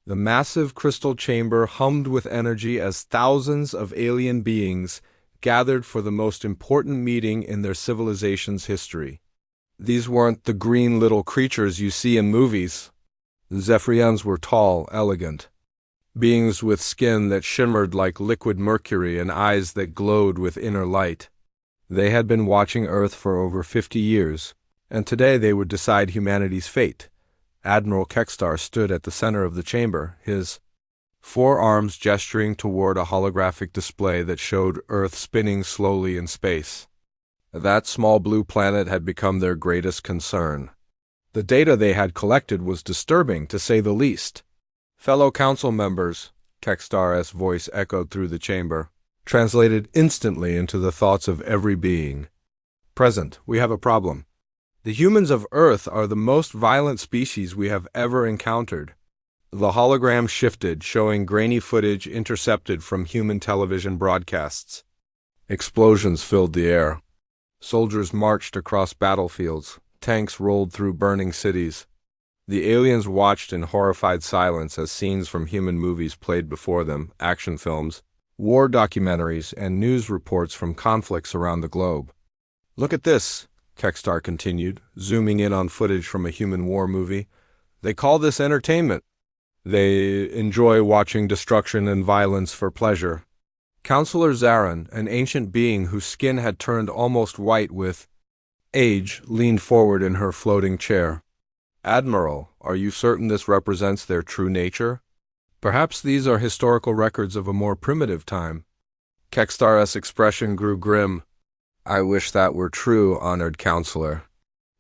The massive crystal chamber hummed with energy as thousands of alien beings gathered for the most important meeting in their civilization's history. These weren't the green little creatures you see in movies. The Zephyrians were tall, elegant, beings with skin that shimmered like liquid mercury and eyes that glowed with inner light. They had been watching Earth for over 50 years, and today they would decide humanity's fate. Admiral Kextar stood at the center of the chamber, his forearms gesturing toward a holographic display that showed Earth spinning slowly in space. That small blue planet had become their greatest concern. The data they had collected was disturbing, to say the least. "Fellow council members," Kextar's voice echoed through the chamber, translated instantly into the thoughts of every being present. "We have a problem. The humans of Earth are the most violent species we have ever encountered." The hologram shifted, showing grainy footage intercepted from human television broadcasts. Explosions filled the air. Soldiers marched across battlefields. Tanks rolled through burning cities. The aliens watched in horrified silence as scenes from human movies played before them, action films, war documentaries, and news reports from conflicts around the globe. "Look at this," Kextar continued, zooming in on footage from a human war movie. "They call this entertainment. They enjoy watching destruction and violence for pleasure." Counselor Zarin, an ancient being whose skin had turned almost white with age, leaned forward in her floating chair. "Admiral, are you certain this represents their true nature? Perhaps these are historical records of a more primitive time." Kextar's expression grew grim. "I wish that were true, honored counselor.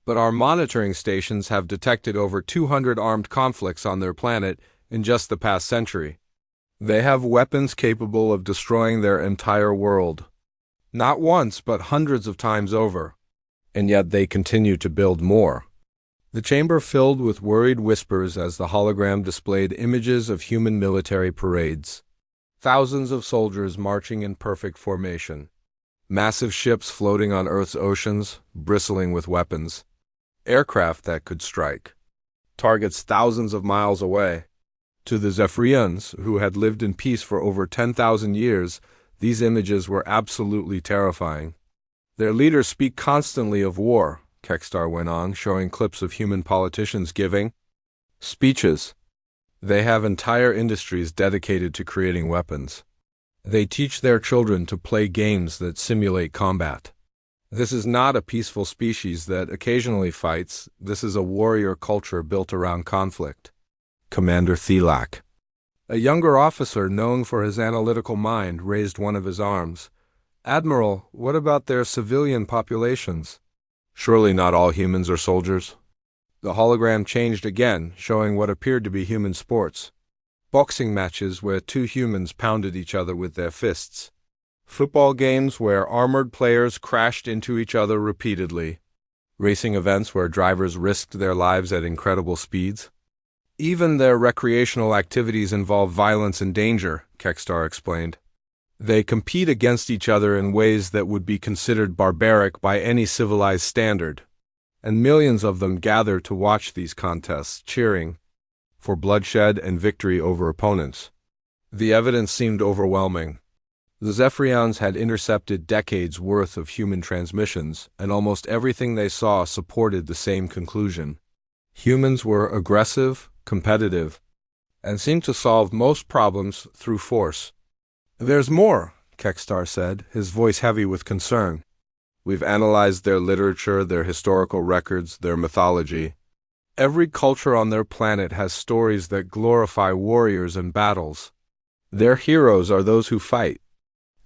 But our monitoring stations have detected over 200 armed conflicts on their planet in just the past century. They have weapons capable of destroying their entire world. Not once, but hundreds of times over. And yet they continue to build more." The chamber filled with worried whispers as the hologram displayed images of human military parades. Thousands of soldiers marching in perfect formation. Massive ships floating on Earth's oceans, bristling with weapons. Aircraft that could strike. Targets thousands of miles away. To the Zephyrians, who had lived in peace for over 10,000 years, these images were absolutely terrifying. "Their leaders speak constantly of war," Kextar went on, showing clips of human politicians giving speeches. "They have entire industries dedicated to creating weapons. They teach their children to play games that simulate combat. This is not a peaceful species that occasionally fights. This is a warrior culture built around conflict." Commander Thelak, a younger officer known for his analytical mind, raised one of his arms. "Admiral, what about their civilian populations? Surely not all humans are soldiers." The hologram changed again, showing what appeared to be human sports. Boxing matches where two humans pounded each other with their fists. Football games where armored players crashed into each other repeatedly. Racing events where drivers risked their lives at incredible speeds. "Even their recreational activities involve violence and danger," Kextar explained. "They compete against each other in ways that would be considered barbaric by any civilized standard, and millions of them gather to watch these contests, cheering for bloodshed and victory over opponents." The evidence seemed overwhelming. The Zephyrians had intercepted decades' worth of human transmissions, and almost everything they saw supported the same conclusion. Humans were aggressive, competitive, and seemed to solve most problems through force. "There's more," Kextar said, his voice heavy with concern. "We've analyzed their literature, their historical records, their mythology. Every culture on their planet has stories that glorify warriors and battles. Their heroes are those who fight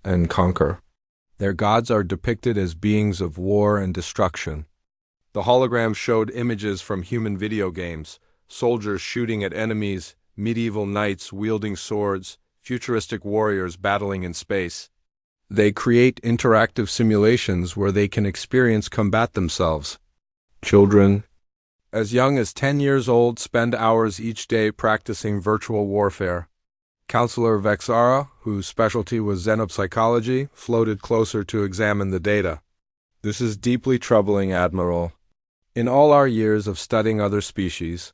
and conquer. Their gods are depicted as beings of war and destruction." The hologram showed images from human video games, soldiers shooting at enemies, medieval knights wielding swords, futuristic warriors battling in space. They create interactive simulations where they can experience combat themselves. Children, as young as 10 years old, spend hours each day practicing virtual warfare. Counselor Vexara, whose specialty was xenopsychology, floated closer to examine the data. "This is deeply troubling, Admiral. In all our years of studying other species,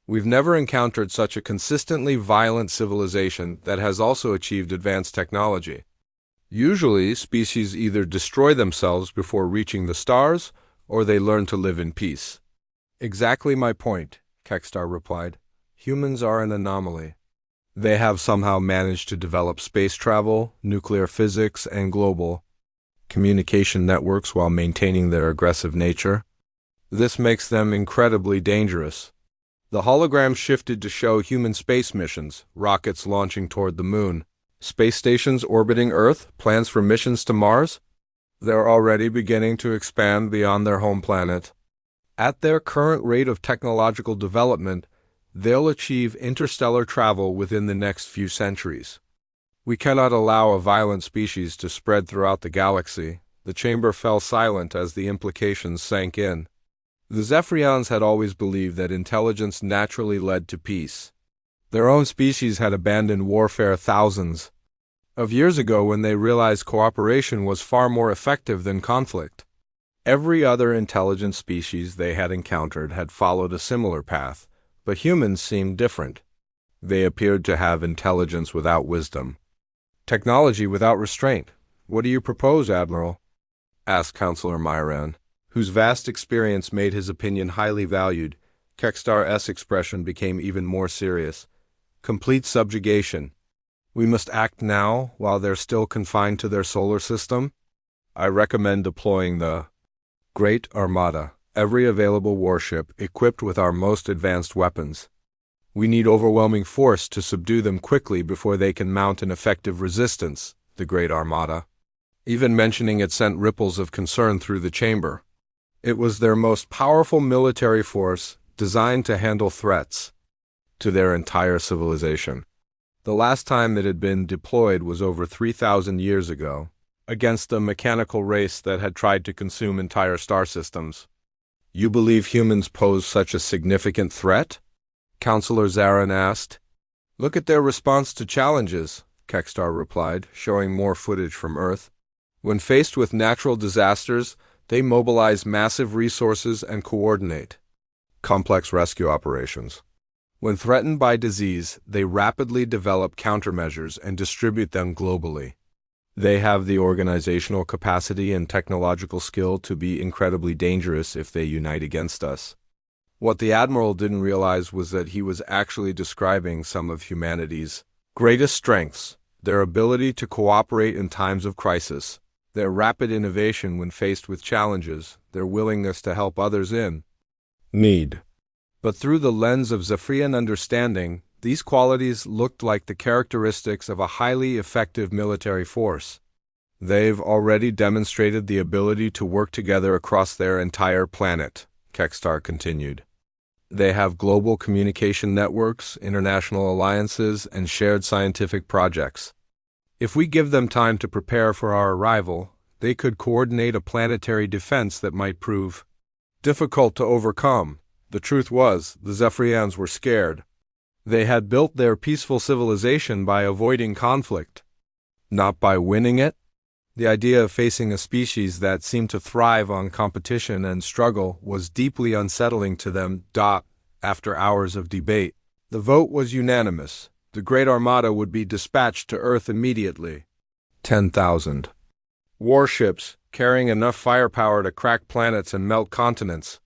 We've never encountered such a consistently violent civilization that has also achieved advanced technology. Usually, species either destroy themselves before reaching the stars, or they learn to live in peace. Exactly my point, Kextar replied. Humans are an anomaly. They have somehow managed to develop space travel, nuclear physics, and global communication networks while maintaining their aggressive nature. This makes them incredibly dangerous. The hologram shifted to show human space missions, rockets launching toward the moon, space stations orbiting Earth, plans for missions to Mars. They're already beginning to expand beyond their home planet. At their current rate of technological development, they'll achieve interstellar travel within the next few centuries. We cannot allow a violent species to spread throughout the galaxy. The chamber fell silent as the implications sank in. The Zephyrians had always believed that intelligence naturally led to peace. Their own species had abandoned warfare thousands of years ago when they realized cooperation was far more effective than conflict. Every other intelligent species they had encountered had followed a similar path, but humans seemed different. They appeared to have intelligence without wisdom. Technology without restraint. What do you propose, Admiral? Asked Counselor Myran, whose vast experience made his opinion highly valued. Kextar's expression became even more serious. Complete subjugation. We must act now, while they're still confined to their solar system. I recommend deploying the Great Armada, every available warship equipped with our most advanced weapons. We need overwhelming force to subdue them quickly before they can mount an effective resistance, the Great Armada. Even mentioning it sent ripples of concern through the chamber. It was their most powerful military force, designed to handle threats to their entire civilization. The last time it had been deployed was over 3,000 years ago, against a mechanical race that had tried to consume entire star systems. You believe humans pose such a significant threat? Counselor Zarin asked. Look at their response to challenges, Kextar replied, showing more footage from Earth. When faced with natural disasters, they mobilize massive resources and coordinate complex rescue operations. When threatened by disease, they rapidly develop countermeasures and distribute them globally. They have the organizational capacity and technological skill to be incredibly dangerous if they unite against us. What the Admiral didn't realize was that he was actually describing some of humanity's greatest strengths: their ability to cooperate in times of crisis, their rapid innovation when faced with challenges, their willingness to help others in need. But through the lens of Zephyrian understanding, these qualities looked like the characteristics of a highly effective military force. They've already demonstrated the ability to work together across their entire planet, Kextar continued. They have global communication networks, international alliances, and shared scientific projects. If we give them time to prepare for our arrival, they could coordinate a planetary defense that might prove difficult to overcome. The truth was, the Zephyrians were scared. They had built their peaceful civilization by avoiding conflict, not by winning it. The idea of facing a species that seemed to thrive on competition and struggle was deeply unsettling to them. After hours of debate, the vote was unanimous. The Great Armada would be dispatched to Earth immediately. 10,000 warships, carrying enough firepower to crack planets and melt continents.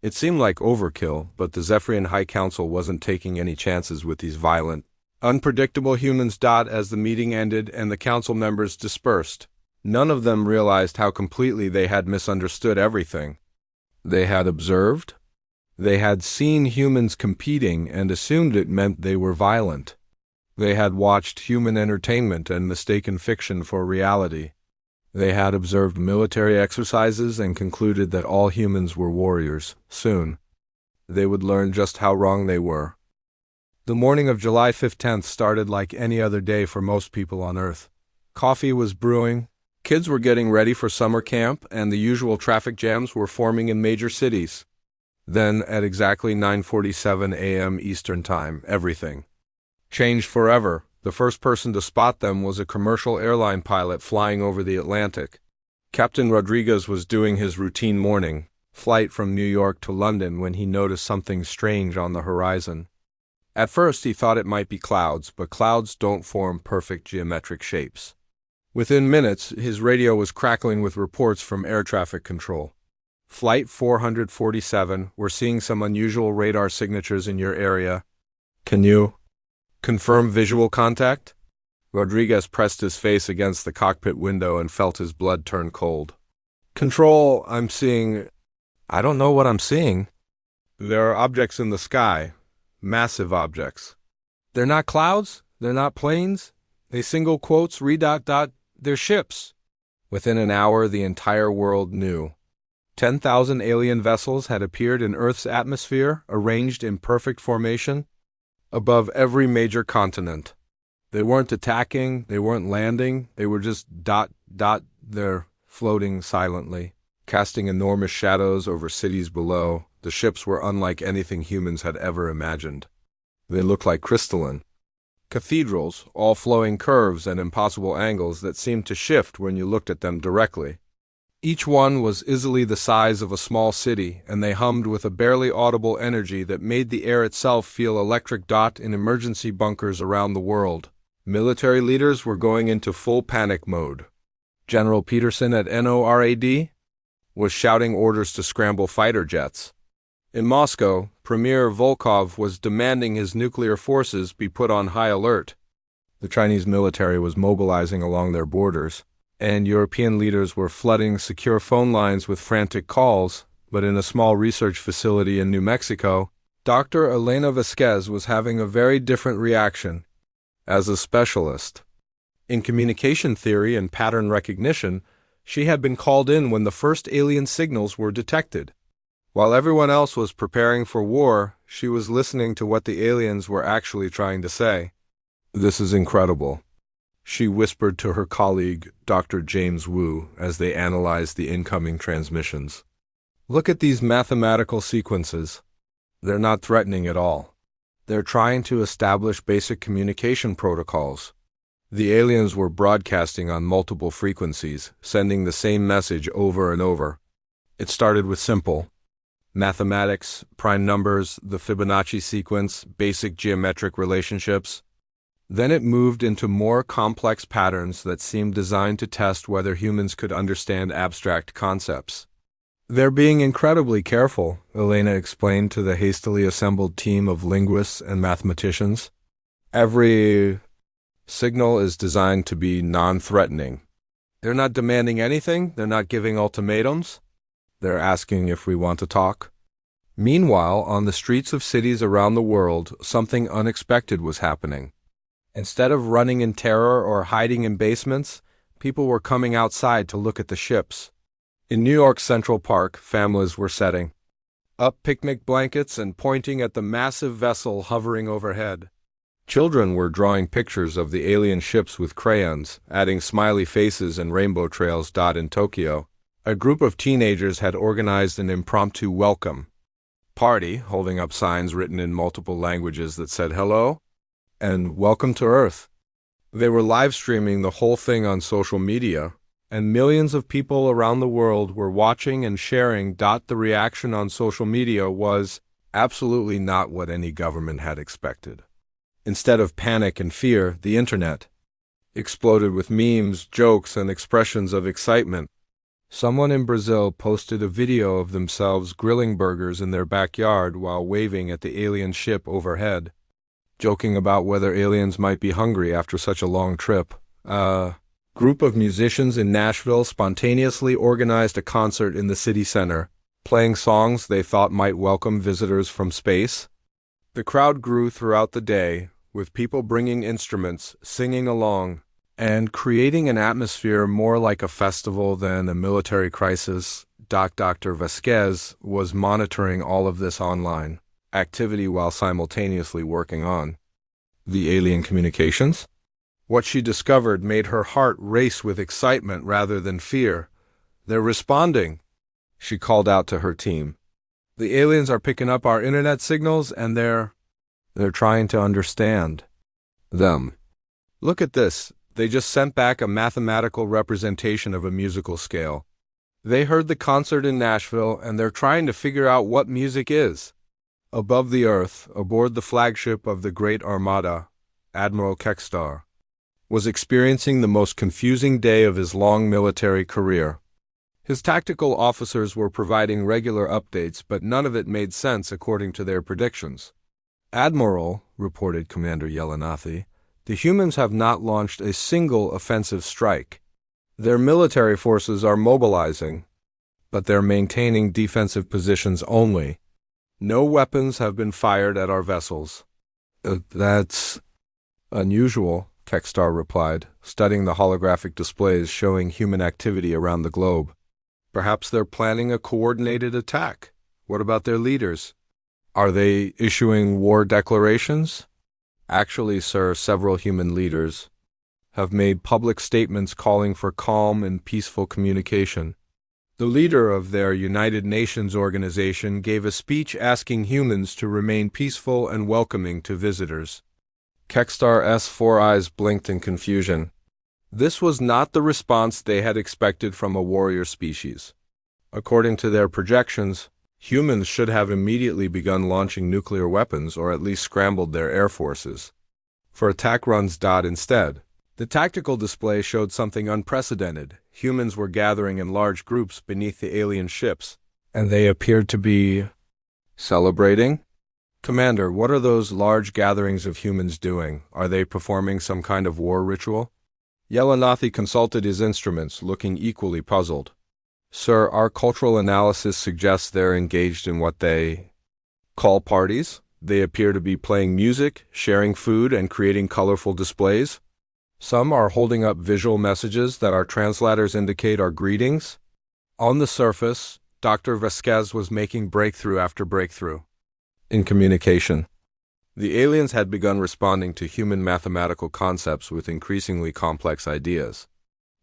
It seemed like overkill, but the Zephyrian High Council wasn't taking any chances with these violent, unpredictable humans. As the meeting ended and the council members dispersed, none of them realized how completely they had misunderstood everything. They had observed. They had seen humans competing and assumed it meant they were violent. They had watched human entertainment and mistaken fiction for reality. They had observed military exercises and concluded that all humans were warriors. Soon, they would learn just how wrong they were. The morning of July 15th started like any other day for most people on Earth. Coffee was brewing, kids were getting ready for summer camp, and the usual traffic jams were forming in major cities. Then, at exactly 9:47 a.m. Eastern Time, everything changed forever. The first person to spot them was a commercial airline pilot flying over the Atlantic. Captain Rodriguez was doing his routine morning flight from New York to London when he noticed something strange on the horizon. At first he thought it might be clouds, but clouds don't form perfect geometric shapes. Within minutes, his radio was crackling with reports from air traffic control. Flight 447, we're seeing some unusual radar signatures in your area. Can you confirm visual contact? Rodriguez pressed his face against the cockpit window and felt his blood turn cold. Control, I'm seeing... I don't know what I'm seeing. There are objects in the sky. Massive objects. They're not clouds. They're not planes. They single quotes, they're ships. Within an hour, the entire world knew. 10,000 alien vessels had appeared in Earth's atmosphere, arranged in perfect formation, above every major continent. They weren't attacking, they weren't landing, they were just they're floating silently, casting enormous shadows over cities below. The ships were unlike anything humans had ever imagined. They looked like crystalline cathedrals, all flowing curves and impossible angles that seemed to shift when you looked at them directly. Each one was easily the size of a small city, and they hummed with a barely audible energy that made the air itself feel electric. In emergency bunkers around the world, military leaders were going into full panic mode. General Peterson at NORAD was shouting orders to scramble fighter jets. In Moscow, Premier Volkov was demanding his nuclear forces be put on high alert. The Chinese military was mobilizing along their borders, and European leaders were flooding secure phone lines with frantic calls. But in a small research facility in New Mexico, Dr. Elena Vasquez was having a very different reaction. As a specialist in communication theory and pattern recognition, she had been called in when the first alien signals were detected. While everyone else was preparing for war, she was listening to what the aliens were actually trying to say. "This is incredible," she whispered to her colleague, Dr. James Wu, as they analyzed the incoming transmissions. "Look at these mathematical sequences. They're not threatening at all. They're trying to establish basic communication protocols." The aliens were broadcasting on multiple frequencies, sending the same message over and over. It started with simple mathematics, prime numbers, the Fibonacci sequence, basic geometric relationships. Then it moved into more complex patterns that seemed designed to test whether humans could understand abstract concepts. "They're being incredibly careful," Elena explained to the hastily assembled team of linguists and mathematicians. "Every signal is designed to be non-threatening. They're not demanding anything, they're not giving ultimatums. They're asking if we want to talk." Meanwhile, on the streets of cities around the world, something unexpected was happening. Instead of running in terror or hiding in basements, people were coming outside to look at the ships. In New York's Central Park, families were setting up picnic blankets and pointing at the massive vessel hovering overhead. Children were drawing pictures of the alien ships with crayons, adding smiley faces and rainbow trails. In Tokyo, a group of teenagers had organized an impromptu welcome party, holding up signs written in multiple languages that said hello and welcome to Earth. They were live streaming the whole thing on social media, and millions of people around the world were watching and sharing. The reaction on social media was absolutely not what any government had expected. Instead of panic and fear, the internet exploded with memes, jokes, and expressions of excitement. Someone in Brazil posted a video of themselves grilling burgers in their backyard while waving at the alien ship overhead, joking about whether aliens might be hungry after such a long trip. A group of musicians in Nashville spontaneously organized a concert in the city center, playing songs they thought might welcome visitors from space. The crowd grew throughout the day, with people bringing instruments, singing along, and creating an atmosphere more like a festival than a military crisis. Dr. Vasquez was monitoring all of this online activity while simultaneously working on the alien communications. What she discovered made her heart race with excitement rather than fear. "They're responding," she called out to her team. "The aliens are picking up our internet signals and they're trying to understand them. Look at this. They just sent back a mathematical representation of a musical scale. They heard the concert in Nashville and they're trying to figure out what music is. Above the earth, aboard the flagship of the Great Armada, Admiral Kextar was experiencing the most confusing day of his long military career. His tactical officers were providing regular updates, but none of it made sense according to their predictions. "Admiral," reported Commander Yelenathi, "the humans have not launched a single offensive strike. Their military forces are mobilizing, but they're maintaining defensive positions only. No weapons have been fired at our vessels." That's unusual," Kextar replied, studying the holographic displays showing human activity around the globe. "Perhaps they're planning a coordinated attack. What about their leaders? Are they issuing war declarations?" "Actually, sir, several human leaders have made public statements calling for calm and peaceful communication. The leader of their United Nations organization gave a speech asking humans to remain peaceful and welcoming to visitors." Kextar's four eyes blinked in confusion. This was not the response they had expected from a warrior species. According to their projections, humans should have immediately begun launching nuclear weapons or at least scrambled their air forces for attack runs. Instead, the tactical display showed something unprecedented. Humans were gathering in large groups beneath the alien ships, and they appeared to be celebrating. "Commander, what are those large gatherings of humans doing? Are they performing some kind of war ritual?" Yelenathi consulted his instruments, looking equally puzzled. "Sir, our cultural analysis suggests they're engaged in what they call parties. They appear to be playing music, sharing food, and creating colorful displays. Some are holding up visual messages that our translators indicate are greetings." On the surface, Dr. Vasquez was making breakthrough after breakthrough in communication. The aliens had begun responding to human mathematical concepts with increasingly complex ideas.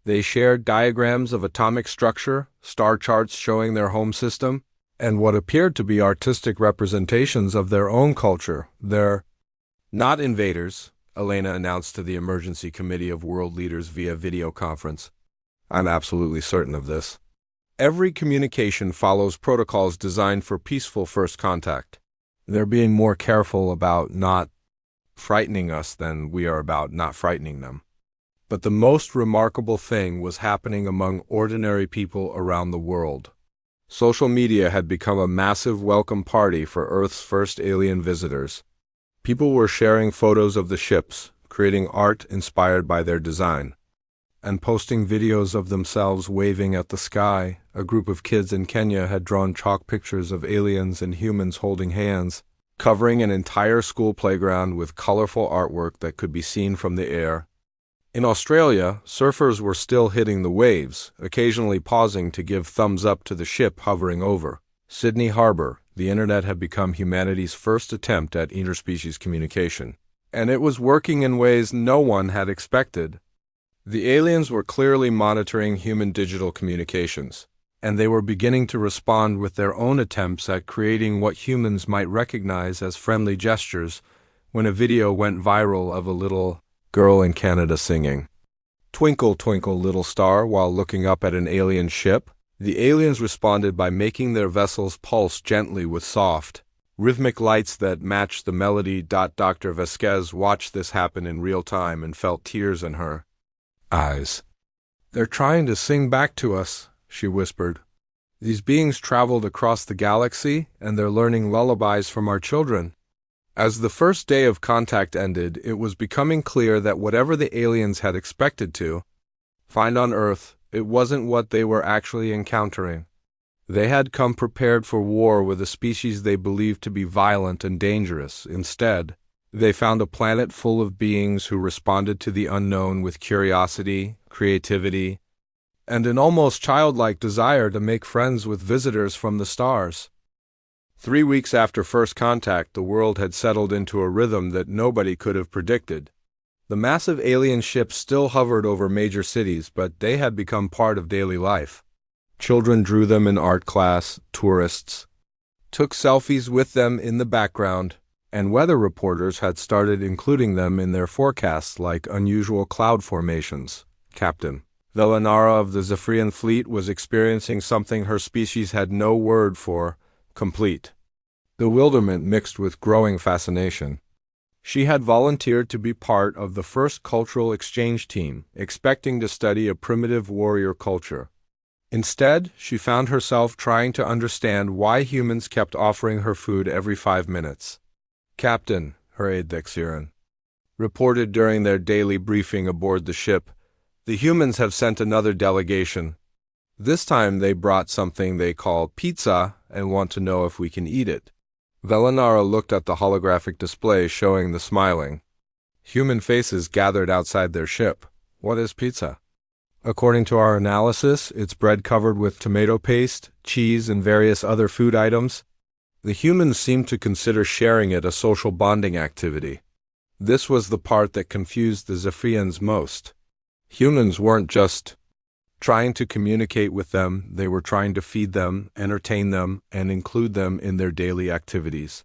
They shared diagrams of atomic structure, star charts showing their home system, and what appeared to be artistic representations of their own culture. "They're not invaders," Elena announced to the Emergency Committee of World Leaders via video conference. "I'm absolutely certain of this. Every communication follows protocols designed for peaceful first contact. They're being more careful about not frightening us than we are about not frightening them." But the most remarkable thing was happening among ordinary people around the world. Social media had become a massive welcome party for Earth's first alien visitors. People were sharing photos of the ships, creating art inspired by their design, and posting videos of themselves waving at the sky. A group of kids in Kenya had drawn chalk pictures of aliens and humans holding hands, covering an entire school playground with colorful artwork that could be seen from the air. In Australia, surfers were still hitting the waves, occasionally pausing to give thumbs up to the ship hovering over Sydney Harbor. The internet had become humanity's first attempt at interspecies communication, and it was working in ways no one had expected. The aliens were clearly monitoring human digital communications, and they were beginning to respond with their own attempts at creating what humans might recognize as friendly gestures when a video went viral of a little girl in Canada singing, "Twinkle, twinkle, little star," while looking up at an alien ship. The aliens responded by making their vessels pulse gently with soft, rhythmic lights that matched the melody. Dr. Vasquez watched this happen in real time and felt tears in her eyes. "They're trying to sing back to us," she whispered. "These beings traveled across the galaxy, and they're learning lullabies from our children." As the first day of contact ended, it was becoming clear that whatever the aliens had expected to find on Earth, it wasn't what they were actually encountering. They had come prepared for war with a species they believed to be violent and dangerous. Instead, they found a planet full of beings who responded to the unknown with curiosity, creativity, and an almost childlike desire to make friends with visitors from the stars. 3 weeks after first contact, the world had settled into a rhythm that nobody could have predicted. The massive alien ships still hovered over major cities, but they had become part of daily life. Children drew them in art class, tourists took selfies with them in the background, and weather reporters had started including them in their forecasts like unusual cloud formations. Captain Velanara of the Zephyrian fleet was experiencing something her species had no word for: complete bewilderment mixed with growing fascination. She had volunteered to be part of the first cultural exchange team, expecting to study a primitive warrior culture. Instead, she found herself trying to understand why humans kept offering her food every 5 minutes. Captain, her aide Dexiran, reported during their daily briefing aboard the ship, the humans have sent another delegation. This time they brought something they call pizza and want to know if we can eat it. Velanara looked at the holographic display showing the smiling human faces gathered outside their ship. What is pizza? According to our analysis, it's bread covered with tomato paste, cheese, and various other food items. The humans seemed to consider sharing it a social bonding activity. This was the part that confused the Zephyrians most. Humans weren't just trying to communicate with them, they were trying to feed them, entertain them, and include them in their daily activities.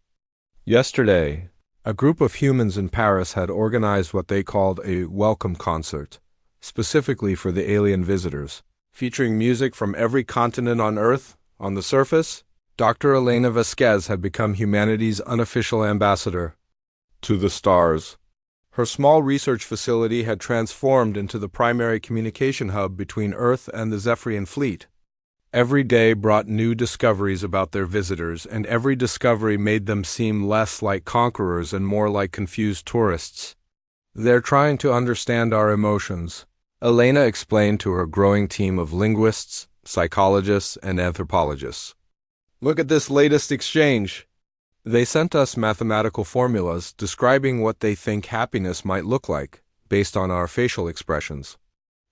Yesterday, a group of humans in Paris had organized what they called a welcome concert, specifically for the alien visitors, featuring music from every continent on Earth. On the surface, Dr. Elena Vasquez had become humanity's unofficial ambassador to the stars. Her small research facility had transformed into the primary communication hub between Earth and the Zephyrian fleet. Every day brought new discoveries about their visitors, and every discovery made them seem less like conquerors and more like confused tourists. They're trying to understand our emotions, Elena explained to her growing team of linguists, psychologists, and anthropologists. Look at this latest exchange. They sent us mathematical formulas describing what they think happiness might look like, based on our facial expressions.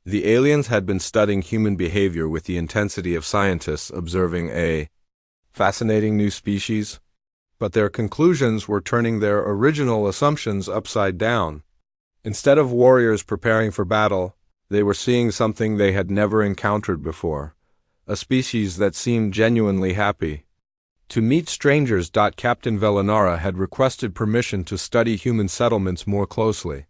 The aliens had been studying human behavior with the intensity of scientists observing a fascinating new species, but their conclusions were turning their original assumptions upside down. Instead of warriors preparing for battle, they were seeing something they had never encountered before, a species that seemed genuinely happy. To meet strangers. Captain Velanara had requested permission to study human settlements more closely.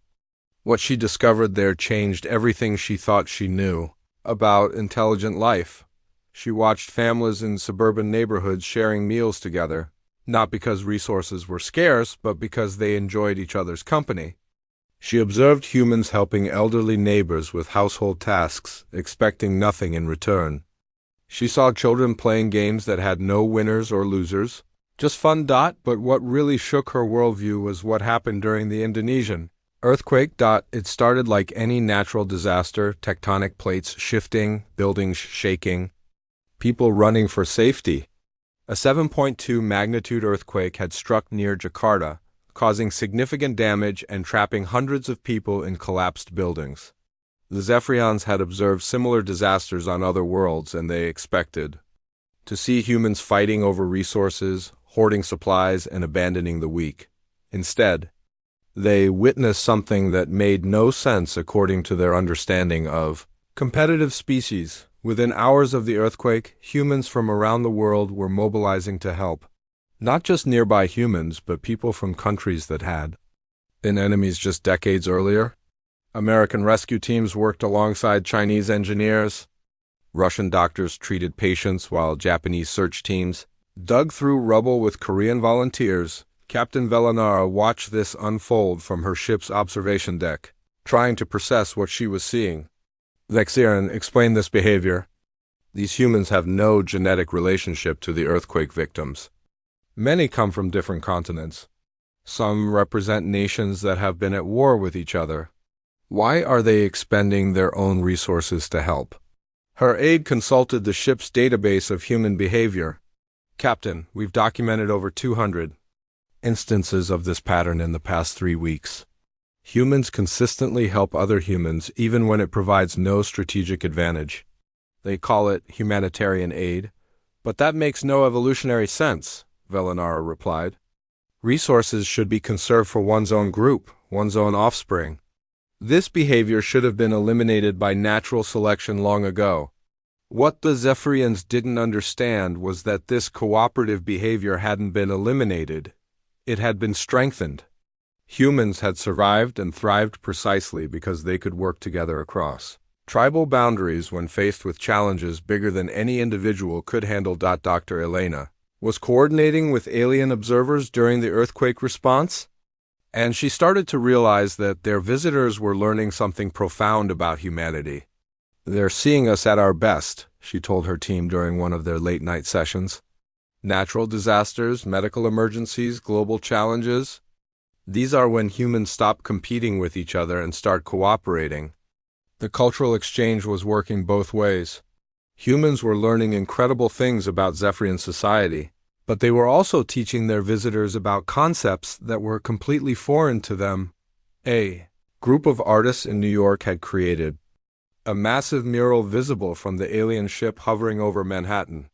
What she discovered there changed everything she thought she knew about intelligent life. She watched families in suburban neighborhoods sharing meals together, not because resources were scarce, but because they enjoyed each other's company. She observed humans helping elderly neighbors with household tasks, expecting nothing in return. She saw children playing games that had no winners or losers, just fun. But what really shook her worldview was what happened during the Indonesian earthquake. It started like any natural disaster, tectonic plates shifting, buildings shaking, people running for safety. A 7.2 magnitude earthquake had struck near Jakarta, causing significant damage and trapping hundreds of people in collapsed buildings. The Zephyrians had observed similar disasters on other worlds, and they expected to see humans fighting over resources, hoarding supplies, and abandoning the weak. Instead, they witnessed something that made no sense according to their understanding of competitive species. Within hours of the earthquake, humans from around the world were mobilizing to help. Not just nearby humans, but people from countries that had been enemies just decades earlier. American rescue teams worked alongside Chinese engineers. Russian doctors treated patients while Japanese search teams dug through rubble with Korean volunteers. Captain Velanara watched this unfold from her ship's observation deck, trying to process what she was seeing. Vexiran explained this behavior. These humans have no genetic relationship to the earthquake victims. Many come from different continents. Some represent nations that have been at war with each other. Why are they expending their own resources to help? Her aide consulted the ship's database of human behavior. Captain, we've documented over 200 instances of this pattern in the past 3 weeks. Humans consistently help other humans even when it provides no strategic advantage. They call it humanitarian aid, but that makes no evolutionary sense, Velanara replied. Resources should be conserved for one's own group, one's own offspring. This behavior should have been eliminated by natural selection long ago. What the Zephyrians didn't understand was that this cooperative behavior hadn't been eliminated. It had been strengthened. Humans had survived and thrived precisely because they could work together across Tribal boundaries when faced with challenges bigger than any individual could handle. Dr. Elena was coordinating with alien observers during the earthquake response, and she started to realize that their visitors were learning something profound about humanity. "They're seeing us at our best," she told her team during one of their late-night sessions. "Natural disasters, medical emergencies, global challenges. These are when humans stop competing with each other and start cooperating." The cultural exchange was working both ways. Humans were learning incredible things about Zephyrian society, but they were also teaching their visitors about concepts that were completely foreign to them. A group of artists in New York had created a massive mural visible from the alien ship hovering over Manhattan.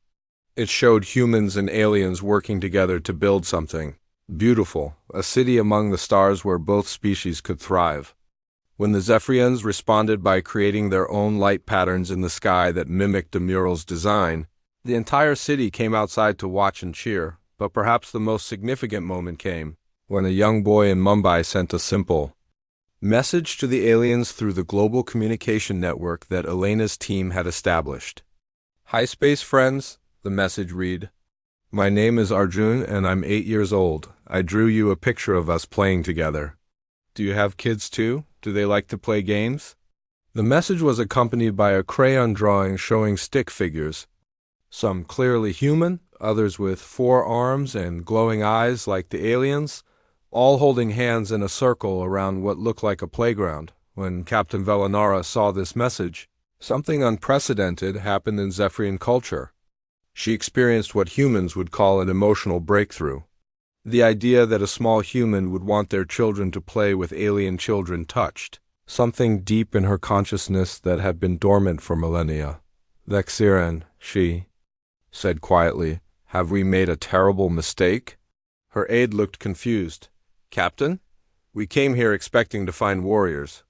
It showed humans and aliens working together to build something beautiful, a city among the stars where both species could thrive. When the Zephyrians responded by creating their own light patterns in the sky that mimicked the mural's design, the entire city came outside to watch and cheer. But perhaps the most significant moment came when a young boy in Mumbai sent a simple message to the aliens through the global communication network that Elena's team had established. "Hi, space friends," the message read. "My name is Arjun and I'm 8 years old. I drew you a picture of us playing together. Do you have kids too? Do they like to play games?" The message was accompanied by a crayon drawing showing stick figures, some clearly human, others with 4 arms and glowing eyes like the aliens, all holding hands in a circle around what looked like a playground. When Captain Velanara saw this message, something unprecedented happened in Zephyrian culture. She experienced what humans would call an emotional breakthrough. The idea that a small human would want their children to play with alien children touched something deep in her consciousness that had been dormant for millennia. "Vexiran," she said quietly, "have we made a terrible mistake?" Her aide looked confused. "Captain, we came here expecting to find warriors.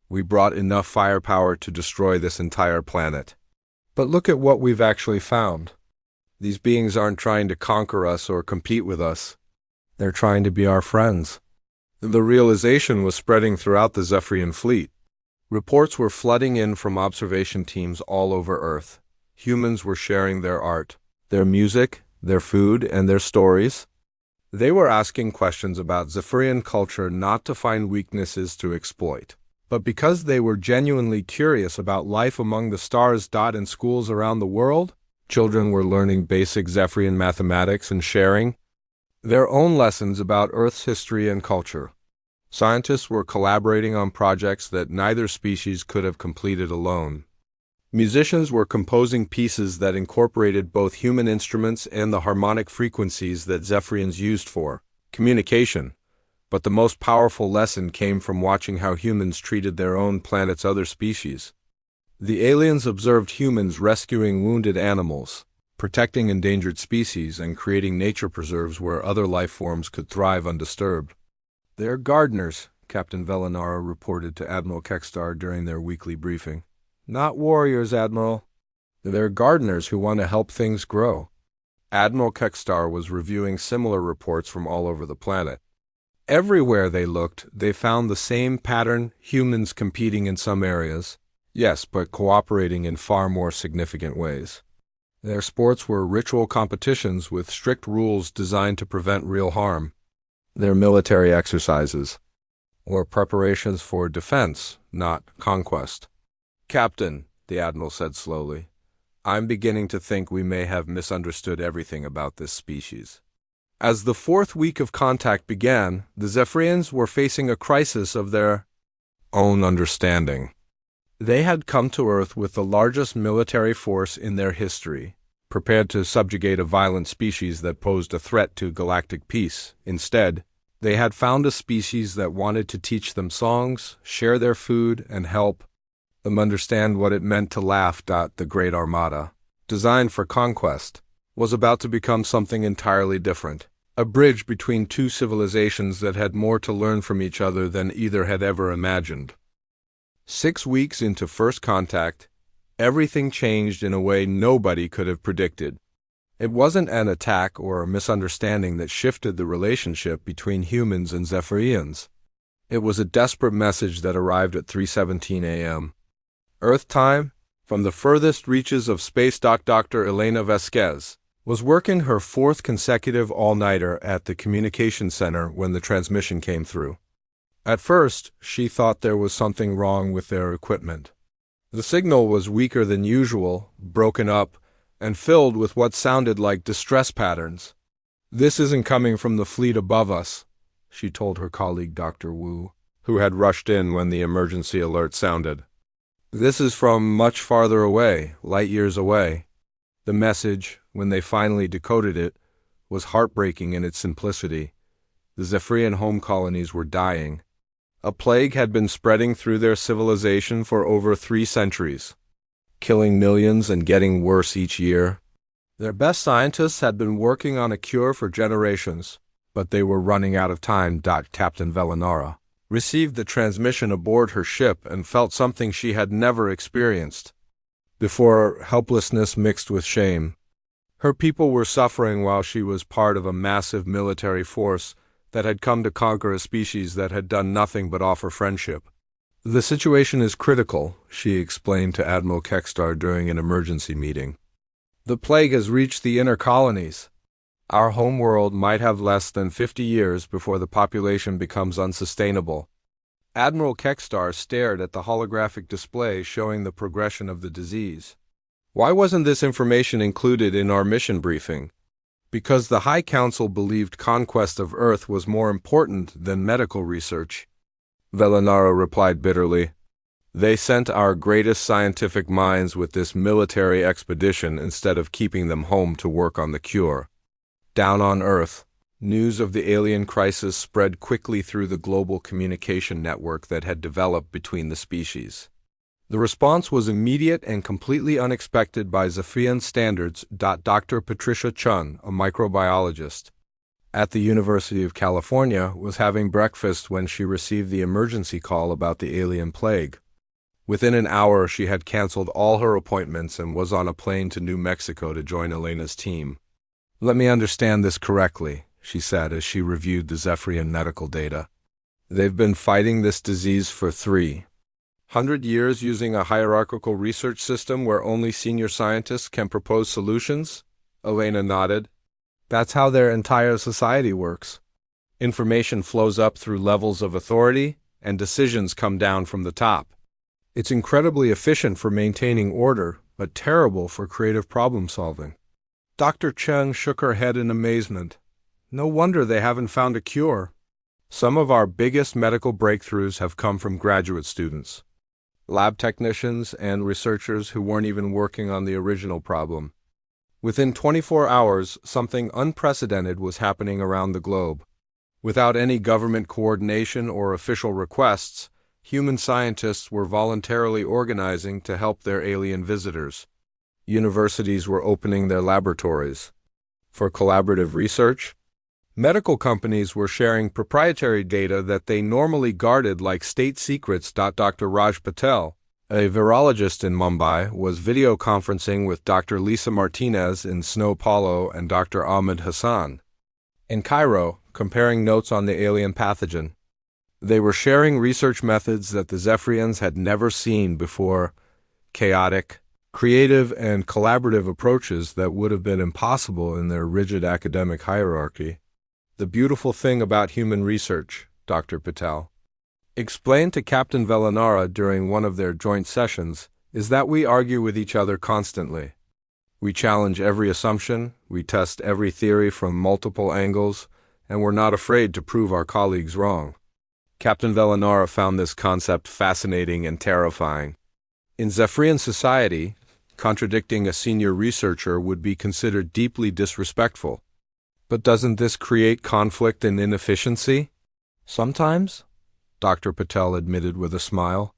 We brought enough firepower to destroy this entire planet. But look at what we've actually found. These beings aren't trying to conquer us or compete with us. They're trying to be our friends." The realization was spreading throughout the Zephyrian fleet. Reports were flooding in from observation teams all over Earth. Humans were sharing their art, their music, their food, and their stories. They were asking questions about Zephyrian culture not to find weaknesses to exploit, but because they were genuinely curious about life among the stars. In schools around the world, children were learning basic Zephyrian mathematics and sharing their own lessons about Earth's history and culture. Scientists were collaborating on projects that neither species could have completed alone. Musicians were composing pieces that incorporated both human instruments and the harmonic frequencies that Zephyrians used for communication. But the most powerful lesson came from watching how humans treated their own planet's other species. The aliens observed humans rescuing wounded animals, protecting endangered species, and creating nature preserves where other life forms could thrive undisturbed. "They're gardeners," Captain Velanara reported to Admiral Kekstar during their weekly briefing. "Not warriors, Admiral. They're gardeners who want to help things grow." Admiral Kekstar was reviewing similar reports from all over the planet. Everywhere they looked, they found the same pattern: humans competing in some areas, yes, but cooperating in far more significant ways. Their sports were ritual competitions with strict rules designed to prevent real harm. Their military exercises were preparations for defense, not conquest. "Captain," the Admiral said slowly, "I'm beginning to think we may have misunderstood everything about this species." As the 4th week of contact began, the Zephyrians were facing a crisis of their own understanding. They had come to Earth with the largest military force in their history, prepared to subjugate a violent species that posed a threat to galactic peace. Instead, they had found a species that wanted to teach them songs, share their food, and help them understand what it meant to laugh. The Great Armada, designed for conquest, was about to become something entirely different, a bridge between two civilizations that had more to learn from each other than either had ever imagined. 6 weeks into first contact, everything changed in a way nobody could have predicted. It wasn't an attack or a misunderstanding that shifted the relationship between humans and Zephyrians. It was a desperate message that arrived at 3:17 a.m. Earth time, from the furthest reaches of space. Dr. Elena Vasquez was working her fourth consecutive all-nighter at the communication center when the transmission came through. At first, she thought there was something wrong with their equipment. The signal was weaker than usual, broken up, and filled with what sounded like distress patterns. "This isn't coming from the fleet above us," she told her colleague Dr. Wu, who had rushed in when the emergency alert sounded. "This is from much farther away, light years away." The message, when they finally decoded it, was heartbreaking in its simplicity. The Zephyrian home colonies were dying. A plague had been spreading through their civilization for over 3 centuries, killing millions and getting worse each year. Their best scientists had been working on a cure for generations, but they were running out of time. Captain Velanara received the transmission aboard her ship and felt something she had never experienced before: helplessness mixed with shame. Her people were suffering while she was part of a massive military force that had come to conquer a species that had done nothing but offer friendship. "The situation is critical," she explained to Admiral Kekstar during an emergency meeting. "The plague has reached the inner colonies. Our homeworld might have less than 50 years before the population becomes unsustainable." Admiral Kekstar stared at the holographic display showing the progression of the disease. "Why wasn't this information included in our mission briefing?" "Because the High Council believed conquest of Earth was more important than medical research," Velanara replied bitterly. "They sent our greatest scientific minds with this military expedition instead of keeping them home to work on the cure." Down on Earth, news of the alien crisis spread quickly through the global communication network that had developed between the species. The response was immediate and completely unexpected by Zephyrian standards. Dr. Patricia Chun, a microbiologist at the University of California, was having breakfast when she received the emergency call about the alien plague. Within an hour, she had canceled all her appointments and was on a plane to New Mexico to join Elena's team. "Let me understand this correctly," she said as she reviewed the Zephyrian medical data. "They've been fighting this disease for 300 years using a hierarchical research system where only senior scientists can propose solutions?" Elena nodded. "That's how their entire society works. Information flows up through levels of authority, and decisions come down from the top. It's incredibly efficient for maintaining order, but terrible for creative problem-solving." Dr. Cheng shook her head in amazement. "No wonder they haven't found a cure. Some of our biggest medical breakthroughs have come from graduate students, lab technicians, and researchers who weren't even working on the original problem. Within 24 hours, something unprecedented was happening around the globe. Without any government coordination or official requests, human scientists were voluntarily organizing to help their alien visitors. Universities were opening their laboratories for collaborative research. Medical companies were sharing proprietary data that they normally guarded like state secrets. Dr. Raj Patel, a virologist in Mumbai, was video conferencing with Dr. Lisa Martinez in Sao Paulo and Dr. Ahmed Hassan in Cairo, comparing notes on the alien pathogen. They were sharing research methods that the Zephyrians had never seen before: chaotic, creative, and collaborative approaches that would have been impossible in their rigid academic hierarchy. "The beautiful thing about human research," Dr. Patel explained to Captain Velanara during one of their joint sessions, "is that we argue with each other constantly. We challenge every assumption, we test every theory from multiple angles, and we're not afraid to prove our colleagues wrong." Captain Velanara found this concept fascinating and terrifying. In Zephyrian society, contradicting a senior researcher would be considered deeply disrespectful. "But doesn't this create conflict and inefficiency?" "Sometimes," Dr. Patel admitted with a smile.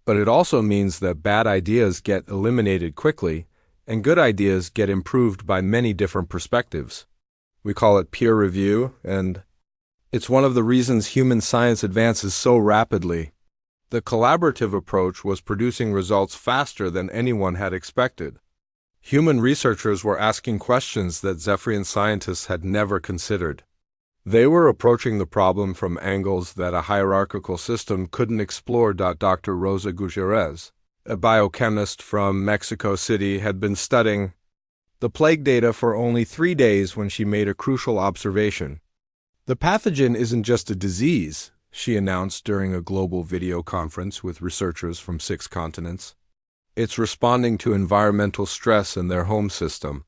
"But it also means that bad ideas get eliminated quickly, and good ideas get improved by many different perspectives. We call it peer review, and it's one of the reasons human science advances so rapidly." The collaborative approach was producing results faster than anyone had expected. Human researchers were asking questions that Zephyrian scientists had never considered. They were approaching the problem from angles that a hierarchical system couldn't explore. Dr. Rosa Gutierrez, a biochemist from Mexico City, had been studying the plague data for only 3 days when she made a crucial observation. "The pathogen isn't just a disease," she announced during a global video conference with researchers from 6 continents. "It's responding to environmental stress in their home system.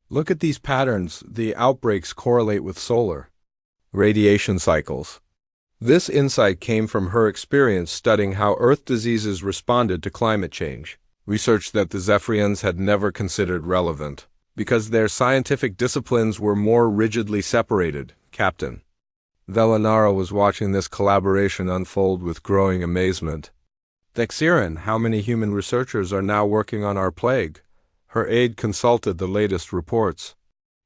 Look at these patterns. The outbreaks correlate with solar radiation cycles." This insight came from her experience studying how Earth diseases responded to climate change, research that the Zephyrians had never considered relevant, because their scientific disciplines were more rigidly separated. Captain Velanara was watching this collaboration unfold with growing amazement. "Dexiran, how many human researchers are now working on our plague?" Her aide consulted the latest reports.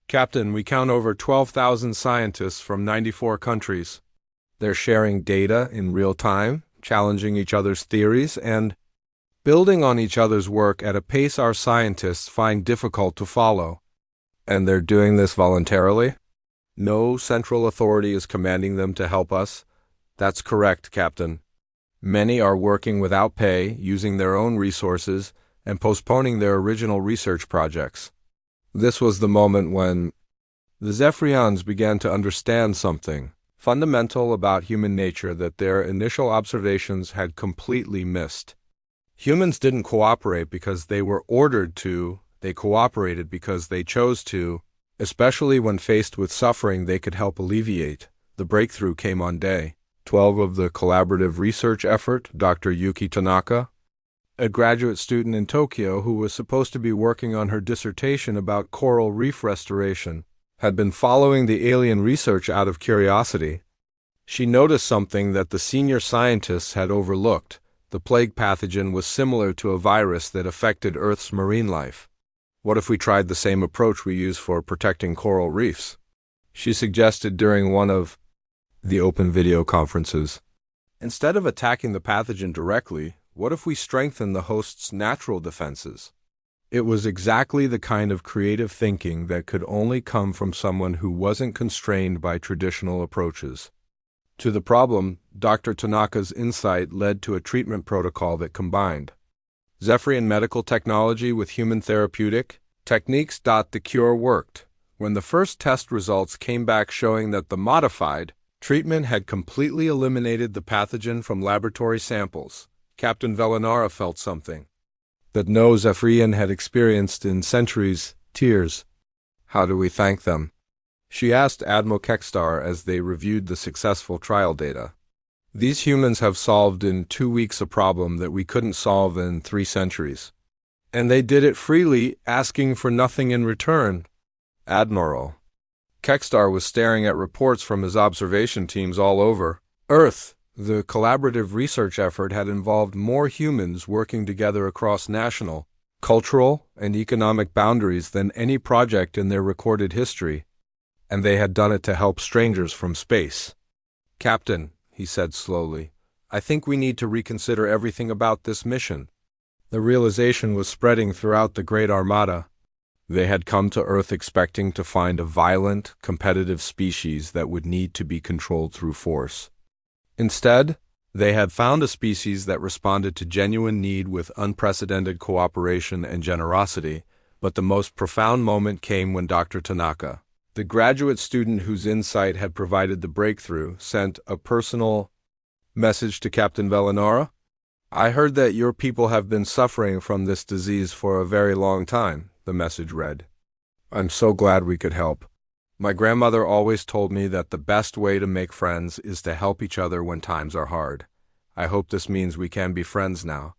"Captain, we count over 12,000 scientists from 94 countries. They're sharing data in real time, challenging each other's theories, and building on each other's work at a pace our scientists find difficult to follow." "And they're doing this voluntarily? No central authority is commanding them to help us?" "That's correct, Captain. Many are working without pay, using their own resources, and postponing their original research projects." This was the moment when the Zephyrians began to understand something fundamental about human nature that their initial observations had completely missed. Humans didn't cooperate because they were ordered to, they cooperated because they chose to, especially when faced with suffering they could help alleviate. The breakthrough came on day 12 of the collaborative research effort. Dr. Yuki Tanaka, a graduate student in Tokyo who was supposed to be working on her dissertation about coral reef restoration, had been following the alien research out of curiosity. She noticed something that the senior scientists had overlooked. The plague pathogen was similar to a virus that affected Earth's marine life. "What if we tried the same approach we use for protecting coral reefs?" she suggested during one of the open video conferences. "Instead of attacking the pathogen directly, what if we strengthen the host's natural defenses?" It was exactly the kind of creative thinking that could only come from someone who wasn't constrained by traditional approaches. To the problem, Dr. Tanaka's insight led to a treatment protocol that combined Zephyrian medical technology with human therapeutic techniques. The cure worked. When the first test results came back showing that the modified treatment had completely eliminated the pathogen from laboratory samples, Captain Velanara felt something that no Zephyrian had experienced in centuries: tears. "How do we thank them?" she asked Admiral Kekstar as they reviewed the successful trial data. "These humans have solved in 2 weeks a problem that we couldn't solve in 3 centuries. And they did it freely, asking for nothing in return." Admiral Kekstar was staring at reports from his observation teams all over Earth. The collaborative research effort had involved more humans working together across national, cultural, and economic boundaries than any project in their recorded history, and they had done it to help strangers from space. "Captain," he said slowly, "I think we need to reconsider everything about this mission." The realization was spreading throughout the Great Armada. They had come to Earth expecting to find a violent, competitive species that would need to be controlled through force. Instead, they had found a species that responded to genuine need with unprecedented cooperation and generosity. But the most profound moment came when Dr. Tanaka, the graduate student whose insight had provided the breakthrough, sent a personal message to Captain Velanara. "I heard that your people have been suffering from this disease for a very long time," the message read. "I'm so glad we could help. My grandmother always told me that the best way to make friends is to help each other when times are hard. I hope this means we can be friends now."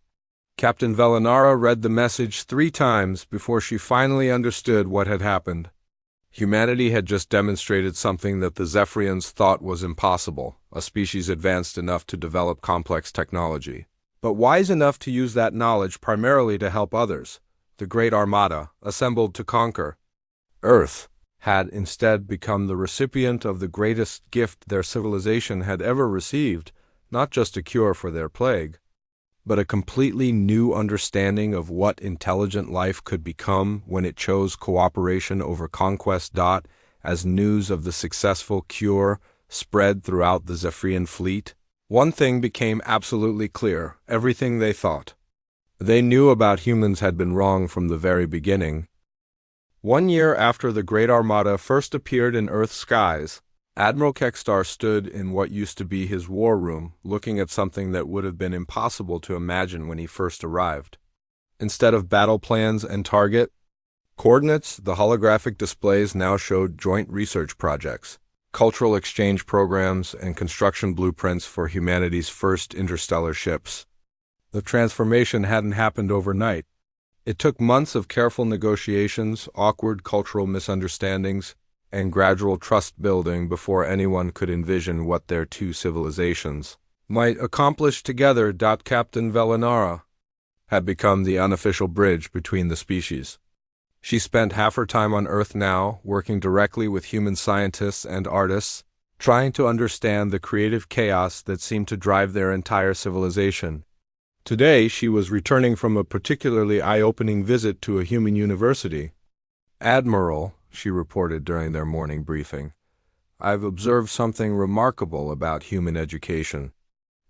Captain Velanara read the message 3 times before she finally understood what had happened. Humanity had just demonstrated something that the Zephyrians thought was impossible, a species advanced enough to develop complex technology, but wise enough to use that knowledge primarily to help others. The Great Armada, assembled to conquer Earth, had instead become the recipient of the greatest gift their civilization had ever received, not just a cure for their plague, but a completely new understanding of what intelligent life could become when it chose cooperation over conquest. As news of the successful cure spread throughout the Zephyrian fleet, one thing became absolutely clear: everything they thought They knew about humans had been wrong from the very beginning. 1 year after the Great Armada first appeared in Earth's skies, Admiral Kextar stood in what used to be his war room, looking at something that would have been impossible to imagine when he first arrived. Instead of battle plans and target coordinates, the holographic displays now showed joint research projects, cultural exchange programs, and construction blueprints for humanity's first interstellar ships. The transformation hadn't happened overnight. It took months of careful negotiations, awkward cultural misunderstandings, and gradual trust building before anyone could envision what their two civilizations might accomplish together. Captain Velinara had become the unofficial bridge between the species. She spent half her time on Earth now, working directly with human scientists and artists, trying to understand the creative chaos that seemed to drive their entire civilization. Today, she was returning from a particularly eye-opening visit to a human university. "Admiral," she reported during their morning briefing, "I've observed something remarkable about human education.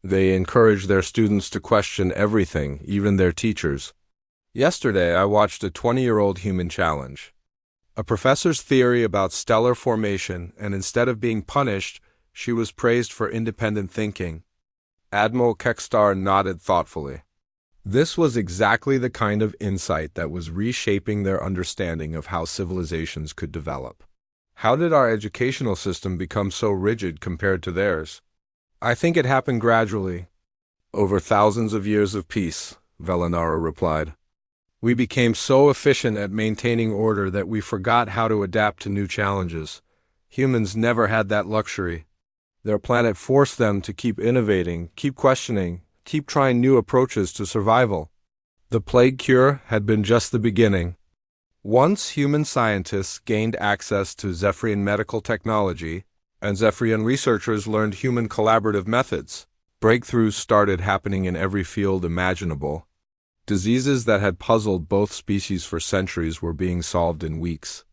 They encourage their students to question everything, even their teachers. Yesterday, I watched a 20-year-old human challenge a professor's theory about stellar formation, and instead of being punished, she was praised for independent thinking." Admiral Kextar nodded thoughtfully. This was exactly the kind of insight that was reshaping their understanding of how civilizations could develop. How did our educational system become so rigid compared to theirs? "I think it happened gradually, over thousands of years of peace," Velinara replied. "We became so efficient at maintaining order that we forgot how to adapt to new challenges. Humans never had that luxury. Their planet forced them to keep innovating, keep questioning, keep trying new approaches to survival. The plague cure had been just the beginning. Once human scientists gained access to Zephyrian medical technology, and Zephyrian researchers learned human collaborative methods, breakthroughs started happening in every field imaginable. Diseases that had puzzled both species for centuries were being solved in weeks.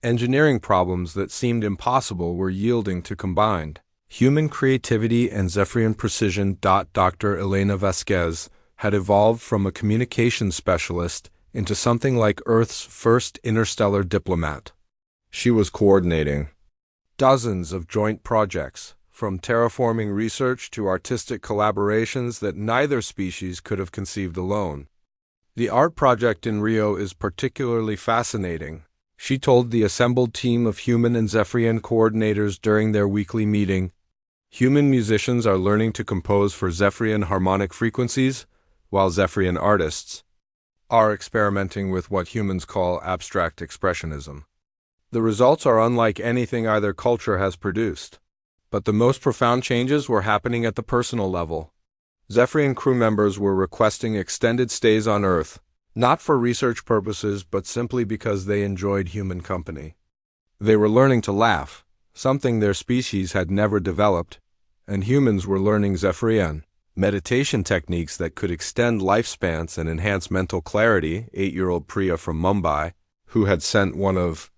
Engineering problems that seemed impossible were yielding to combined human creativity and Zephyrian precision. Dr. Elena Vasquez had evolved from a communications specialist into something like Earth's first interstellar diplomat. She was coordinating dozens of joint projects, from terraforming research to artistic collaborations that neither species could have conceived alone. "The art project in Rio is particularly fascinating," she told the assembled team of human and Zephyrian coordinators during their weekly meeting. "Human musicians are learning to compose for Zephyrian harmonic frequencies, while Zephyrian artists are experimenting with what humans call abstract expressionism. The results are unlike anything either culture has produced. But the most profound changes were happening at the personal level. Zephyrian crew members were requesting extended stays on Earth, not for research purposes but simply because they enjoyed human company. They were learning to laugh, something their species had never developed, and humans were learning Zephyrian meditation techniques that could extend lifespans and enhance mental clarity." 8-year-old Priya from Mumbai, who had sent one of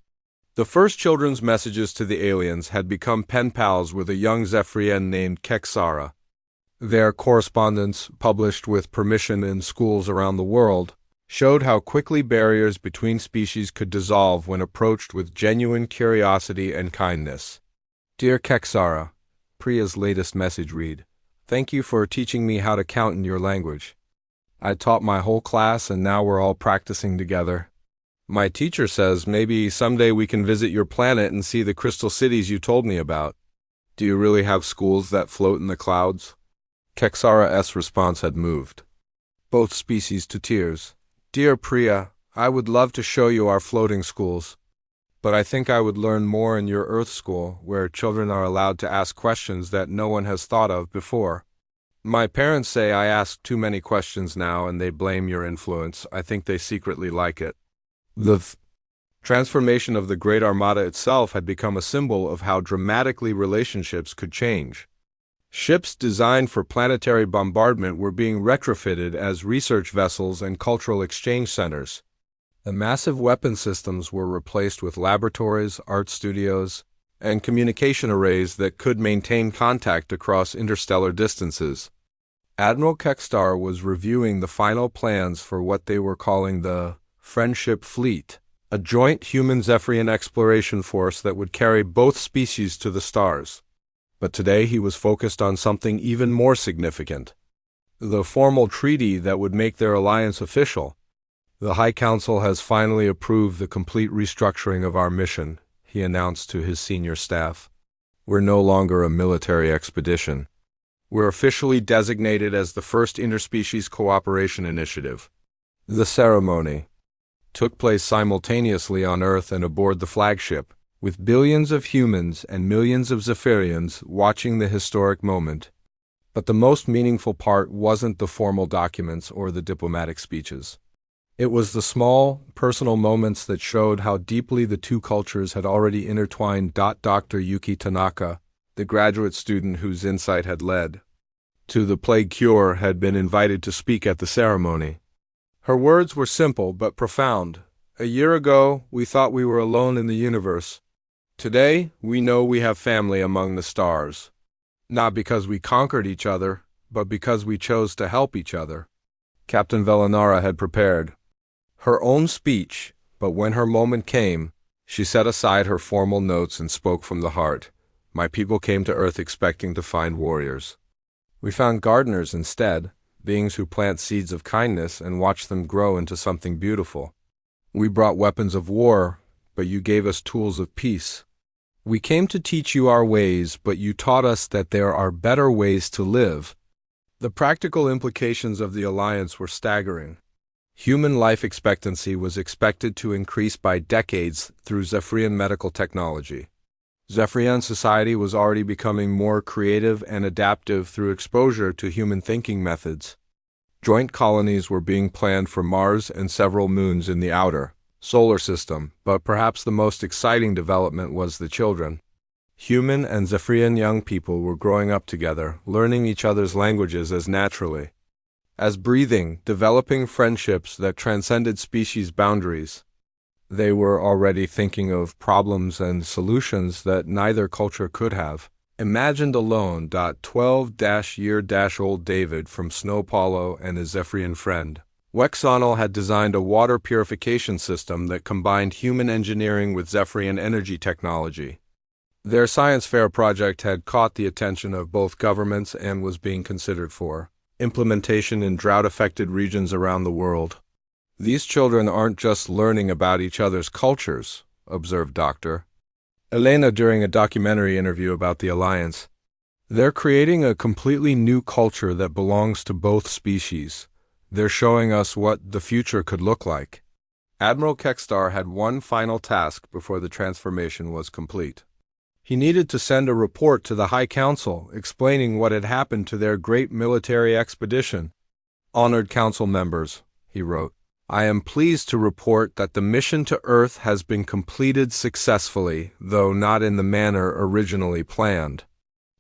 the first children's messages to the aliens, had become pen pals with a young Zephyrian named Kexara. Their correspondence, published with permission in schools around the world, showed how quickly barriers between species could dissolve when approached with genuine curiosity and kindness. "Dear Kexara," Priya's latest message read, "Thank you for teaching me how to count in your language. I taught my whole class and now we're all practicing together. My teacher says maybe someday we can visit your planet and see the crystal cities you told me about. Do you really have schools that float in the clouds?" Kexara's response had moved both species to tears. "Dear Priya, I would love to show you our floating schools, but I think I would learn more in your Earth school, where children are allowed to ask questions that no one has thought of before. My parents say I ask too many questions now and they blame your influence. I think they secretly like it." The transformation of the Great Armada itself had become a symbol of how dramatically relationships could change. Ships designed for planetary bombardment were being retrofitted as research vessels and cultural exchange centers. The massive weapon systems were replaced with laboratories, art studios, and communication arrays that could maintain contact across interstellar distances. Admiral Kekstar was reviewing the final plans for what they were calling the Friendship Fleet, a joint human-Zephyrian exploration force that would carry both species to the stars. But today he was focused on something even more significant: the formal treaty that would make their alliance official. "The High Council has finally approved the complete restructuring of our mission," he announced to his senior staff. "We're no longer a military expedition. We're officially designated as the first interspecies cooperation initiative." The ceremony took place simultaneously on Earth and aboard the flagship, with billions of humans and millions of Zephyrians watching the historic moment. But the most meaningful part wasn't the formal documents or the diplomatic speeches. It was the small, personal moments that showed how deeply the two cultures had already intertwined. Dr. Yuki Tanaka, the graduate student whose insight had led to the plague cure, had been invited to speak at the ceremony. Her words were simple but profound. "A year ago, we thought we were alone in the universe. Today, we know we have family among the stars. Not because we conquered each other, but because we chose to help each other." Captain Velanara had prepared her own speech, but when her moment came, she set aside her formal notes and spoke from the heart. "My people came to Earth expecting to find warriors. We found gardeners instead, beings who plant seeds of kindness and watch them grow into something beautiful. We brought weapons of war, but you gave us tools of peace. We came to teach you our ways, but you taught us that there are better ways to live." The practical implications of the alliance were staggering. Human life expectancy was expected to increase by decades through Zephyrian medical technology. Zephyrian society was already becoming more creative and adaptive through exposure to human thinking methods. Joint colonies were being planned for Mars and several moons in the outer solar system, but perhaps the most exciting development was the children. Human and Zephyrian young people were growing up together, learning each other's languages as naturally as breathing, developing friendships that transcended species boundaries. They were already thinking of problems and solutions that neither culture could have imagined alone. 12-year-old David from Snow Paulo and his Zephyrian friend Wexonal had designed a water purification system that combined human engineering with Zephyrian energy technology. Their science fair project had caught the attention of both governments and was being considered for implementation in drought-affected regions around the world. "These children aren't just learning about each other's cultures," observed Dr. Elena during a documentary interview about the alliance. "They're creating a completely new culture that belongs to both species. They're showing us what the future could look like." Admiral Kekstar had one final task before the transformation was complete. He needed to send a report to the High Council explaining what had happened to their great military expedition. "Honored Council members," he wrote, "I am pleased to report that the mission to Earth has been completed successfully, though not in the manner originally planned.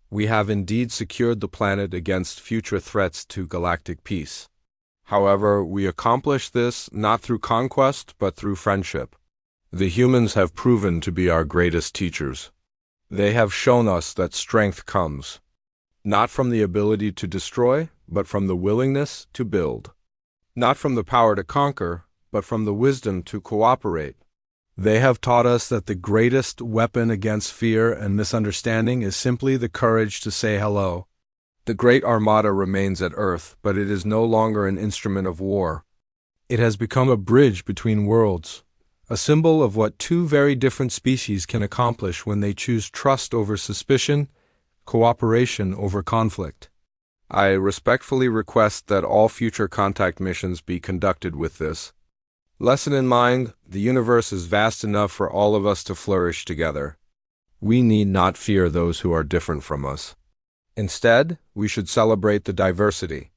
We have indeed secured the planet against future threats to galactic peace. However, we accomplished this not through conquest, but through friendship. The humans have proven to be our greatest teachers. They have shown us that strength comes not from the ability to destroy, but from the willingness to build. Not from the power to conquer, but from the wisdom to cooperate. They have taught us that the greatest weapon against fear and misunderstanding is simply the courage to say hello. The great Armada remains at Earth, but it is no longer an instrument of war. It has become a bridge between worlds, a symbol of what two very different species can accomplish when they choose trust over suspicion, cooperation over conflict. I respectfully request that all future contact missions be conducted with this lesson in mind. The universe is vast enough for all of us to flourish together. We need not fear those who are different from us. Instead, we should celebrate the diversity